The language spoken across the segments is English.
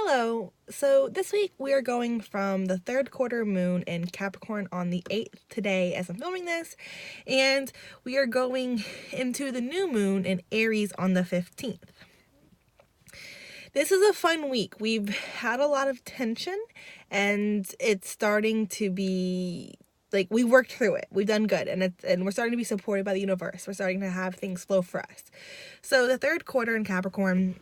Hello. So this week we are going from the third quarter moon in Capricorn on the 8th today as I'm filming this, and we are going into the new moon in Aries on the 15th. This is a fun week. We've had a lot of tension and it's starting to be like we worked through it. We've done good, and we're starting to be supported by the universe. We're starting to have things flow for us. So the third quarter in Capricorn,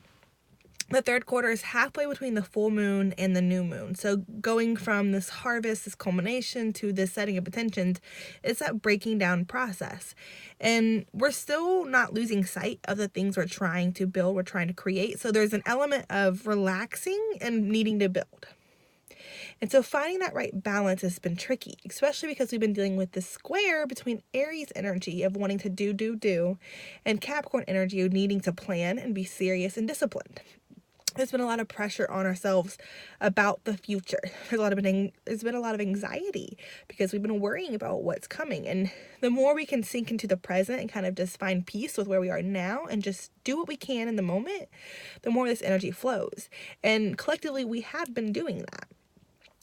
the third quarter is halfway between the full moon and the new moon. So going from this harvest, this culmination, to this setting of intentions, it's that breaking down process. And we're still not losing sight of the things we're trying to build, we're trying to create. So there's an element of relaxing and needing to build. And so finding that right balance has been tricky, especially because we've been dealing with this square between Aries energy of wanting to do, and Capricorn energy of needing to plan and be serious and disciplined. There's been a lot of pressure on ourselves about the future. There's been a lot of anxiety because we've been worrying about what's coming. And the more we can sink into the present and kind of just find peace with where we are now and just do what we can in the moment, the more this energy flows. And collectively, we have been doing that.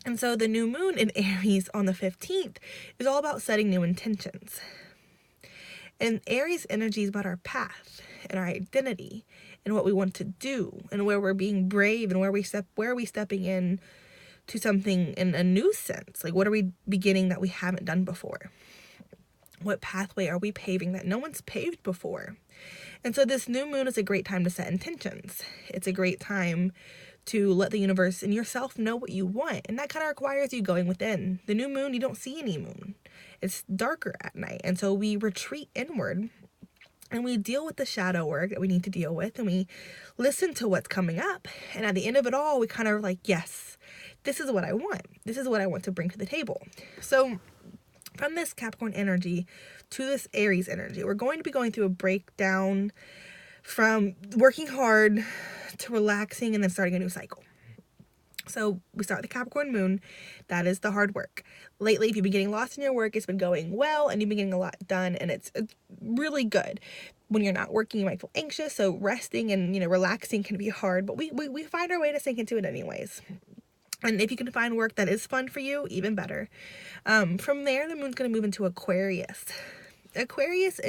And so the new moon in Aries on the 15th is all about setting new intentions. And Aries energy is about our path and our identity and what we want to do and where we're being brave and where are we stepping in to something in a new sense. Like, what are we beginning that we haven't done before? What pathway are we paving that no one's paved before? And so this new moon is a great time to set intentions. It's a great time to let the universe and yourself know what you want. And that kind of requires you going within. The new moon, you don't see any moon. It's darker at night. And so we retreat inward and we deal with the shadow work that we need to deal with, and we listen to what's coming up. And at the end of it all, we kind of like, yes, this is what I want. This is what I want to bring to the table. So from this Capricorn energy to this Aries energy, we're going to be going through a breakdown from working hard to relaxing and then starting a new cycle. So we start the Capricorn moon. That is the hard work. Lately, if you've been getting lost in your work, it's been going well and you've been getting a lot done, and it's really good. When you're not working, you might feel anxious, so resting and relaxing can be hard, but we find our way to sink into it anyways. And if you can find work that is fun for you, even better. From there, the moon's going to move into Aquarius. Aquarius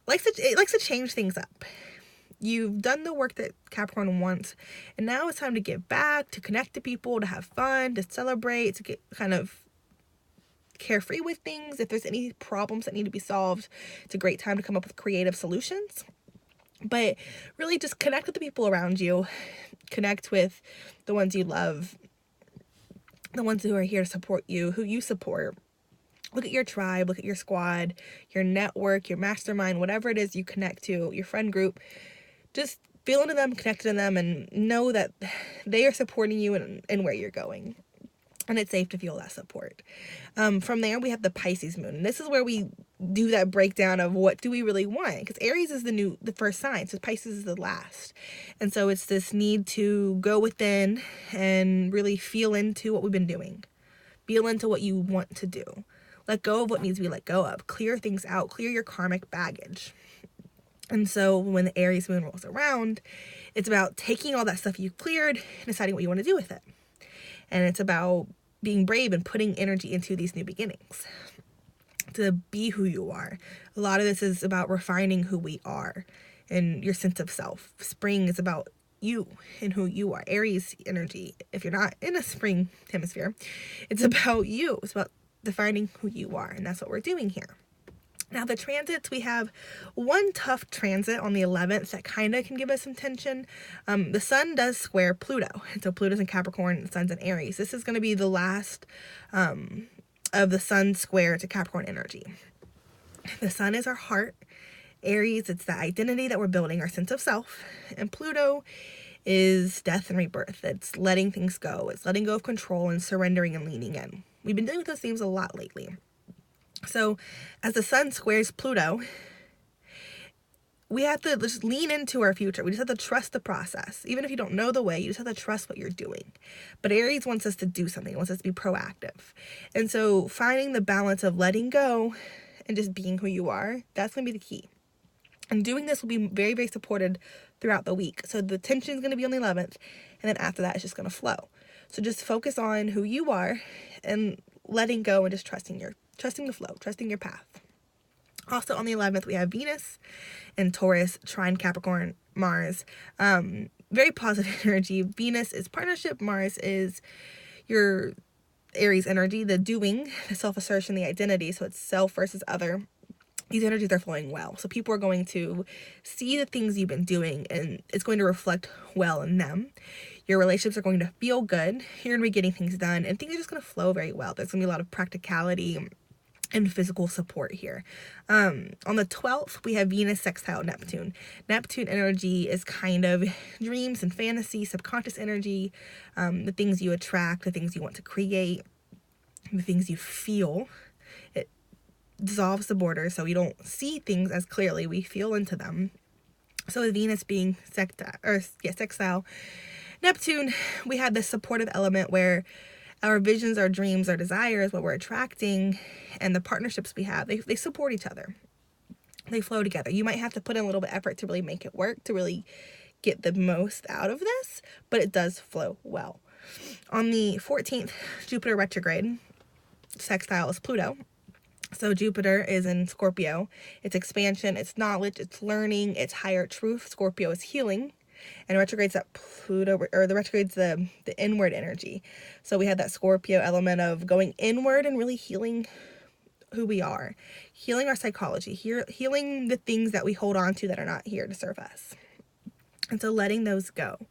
likes to change things up. You've done the work that Capricorn wants, and now it's time to give back, to connect to people, to have fun, to celebrate, to get kind of carefree with things. If there's any problems that need to be solved, it's a great time to come up with creative solutions. But really just connect with the people around you, connect with the ones you love, the ones who are here to support you, who you support. Look at your tribe, look at your squad, your network, your mastermind, whatever it is you connect to, your friend group. Just feel into them, connect to them, and know that they are supporting you and where you're going. And it's safe to feel that support. From there, we have the Pisces moon. And this is where we do that breakdown of what do we really want. Because Aries is the first sign, so Pisces is the last. And so it's this need to go within and really feel into what we've been doing. Feel into what you want to do. Let go of what needs to be let go of. Clear things out. Clear your karmic baggage. And so when the Aries moon rolls around, it's about taking all that stuff you've cleared and deciding what you want to do with it. And it's about being brave and putting energy into these new beginnings to be who you are. A lot of this is about refining who we are and your sense of self. Spring is about you and who you are. Aries energy, if you're not in a spring hemisphere, it's about you. It's about defining who you are. And that's what we're doing here. Now, the transits, we have one tough transit on the 11th that kind of can give us some tension. The sun does square Pluto. And so Pluto's in Capricorn and the sun's in Aries. This is going to be the last of the sun square to Capricorn energy. The sun is our heart. Aries, it's the identity that we're building, our sense of self. And Pluto is death and rebirth. It's letting things go. It's letting go of control and surrendering and leaning in. We've been dealing with those themes a lot lately. So as the sun squares Pluto, we have to just lean into our future. We just have to trust the process. Even if you don't know the way, you just have to trust what you're doing. But Aries wants us to do something. It wants us to be proactive. And so finding the balance of letting go and just being who you are, that's going to be the key. And doing this will be very, very supported throughout the week. So the tension is going to be on the 11th, and then after that, it's just going to flow. So just focus on who you are and letting go and just trusting the flow, trusting your path. Also on the 11th, we have Venus and Taurus, trine Capricorn, Mars. Very positive energy. Venus is partnership. Mars is your Aries energy, the doing, the self-assertion, the identity. So it's self versus other. These energies are flowing well. So people are going to see the things you've been doing, and it's going to reflect well in them. Your relationships are going to feel good. You're going to be getting things done, and things are just going to flow very well. There's going to be a lot of practicality and physical support here. On the 12th, we have Venus sextile Neptune. Neptune energy is kind of dreams and fantasy, subconscious energy, the things you attract, the things you want to create, the things you feel. It dissolves the borders, so we don't see things as clearly. We feel into them. So with Venus being sextile Neptune, we have this supportive element where our visions, our dreams, our desires, what we're attracting, and the partnerships we have, they support each other. They flow together. You might have to put in a little bit of effort to really make it work, to really get the most out of this, but it does flow well. On the 14th, Jupiter retrograde, sextile is Pluto. So Jupiter is in Scorpio. It's expansion, it's knowledge, it's learning, it's higher truth. Scorpio is healing. And retrograde's that Pluto, or the retrograde's the inward energy. So we have that Scorpio element of going inward and really healing who we are, healing our psychology, healing the things that we hold on to that are not here to serve us. And so letting those go.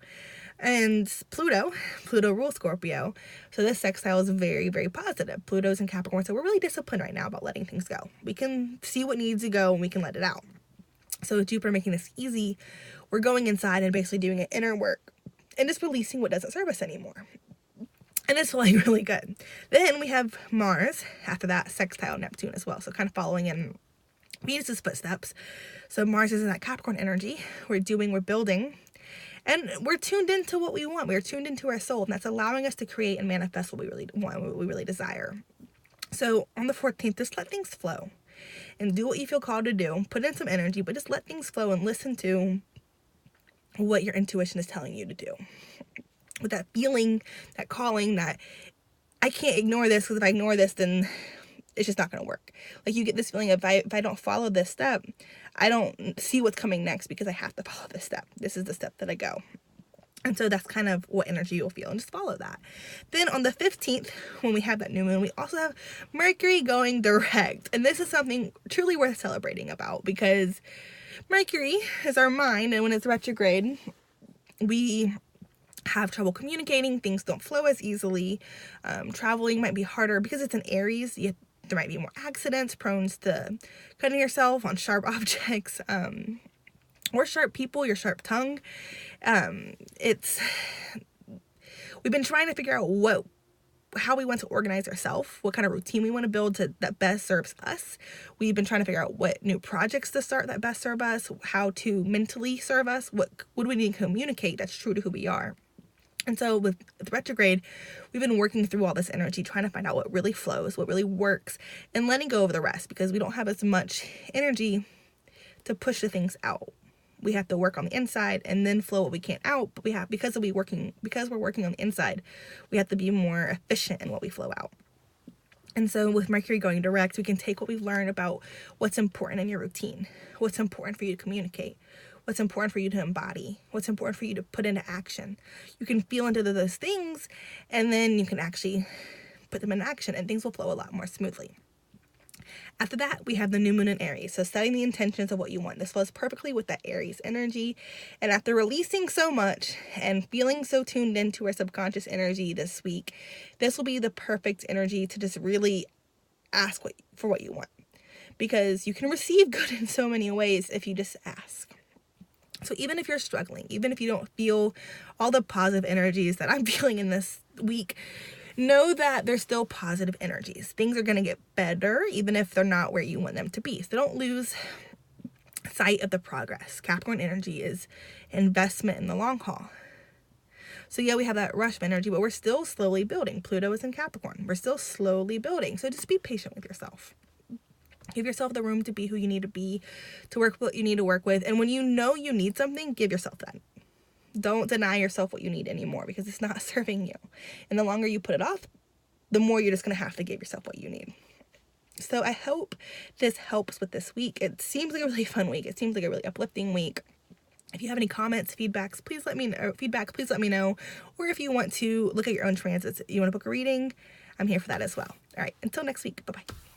And Pluto rules Scorpio. So this sextile is very, very positive. Pluto's in Capricorn. So we're really disciplined right now about letting things go. We can see what needs to go and we can let it out. So with Jupiter making this easy, we're going inside and basically doing an inner work and just releasing what doesn't serve us anymore. And it's feeling really good. Then we have Mars, after that, sextile Neptune as well. So kind of following in Venus's footsteps. So Mars is in that Capricorn energy. We're building, and we're tuned into what we want. We're tuned into our soul, and that's allowing us to create and manifest what we really want, what we really desire. So on the 14th, just let things flow and do what you feel called to do. Put in some energy, but just let things flow and listen to what your intuition is telling you to do. With that feeling, that calling, that I can't ignore this, because if I ignore this, then it's just not going to work. Like you get this feeling of if I don't follow this step, I don't see what's coming next because I have to follow this step. This is the step that I go. And so that's kind of what energy you'll feel, and just follow that. Then on the 15th, when we have that new moon, we also have Mercury going direct. And this is something truly worth celebrating about, because Mercury is our mind, and when it's retrograde, we have trouble communicating. Things don't flow as easily. Traveling might be harder because it's an Aries. There might be more accidents, prone to cutting yourself on sharp objects, or sharp people, your sharp tongue. We've been trying to figure out how we want to organize ourselves, what kind of routine we want to build that best serves us. We've been trying to figure out what new projects to start that best serve us, how to mentally serve us, what do we need to communicate that's true to who we are. And so with retrograde, we've been working through all this energy, trying to find out what really flows, what really works, and letting go of the rest, because we don't have as much energy to push the things out. We have to work on the inside and then flow what we can't out. But because we're working on the inside, we have to be more efficient in what we flow out. And so with Mercury going direct, we can take what we've learned about what's important in your routine, what's important for you to communicate, what's important for you to embody, what's important for you to put into action. You can feel into those things, and then you can actually put them in action, and things will flow a lot more smoothly. After that, we have the new moon in Aries. So setting the intentions of what you want. This flows perfectly with that Aries energy. And after releasing so much and feeling so tuned into our subconscious energy this week, this will be the perfect energy to just really ask for what you want. Because you can receive good in so many ways if you just ask. So even if you're struggling, even if you don't feel all the positive energies that I'm feeling in this week, know that there's still positive energies. Things are going to get better, even if they're not where you want them to be. So don't lose sight of the progress. Capricorn energy is investment in the long haul. So yeah, we have that rush of energy, but we're still slowly building. Pluto is in Capricorn. We're still slowly building. So just be patient with yourself. Give yourself the room to be who you need to be, to work what you need to work with. And when you know you need something, give yourself that. Don't deny yourself what you need anymore, because it's not serving you. And the longer you put it off, the more you're just going to have to give yourself what you need. So I hope this helps with this week. It seems like a really fun week. It seems like a really uplifting week. If you have any comments, please let me know. Or if you want to look at your own transits, you want to book a reading, I'm here for that as well. All right, until next week. Bye-bye.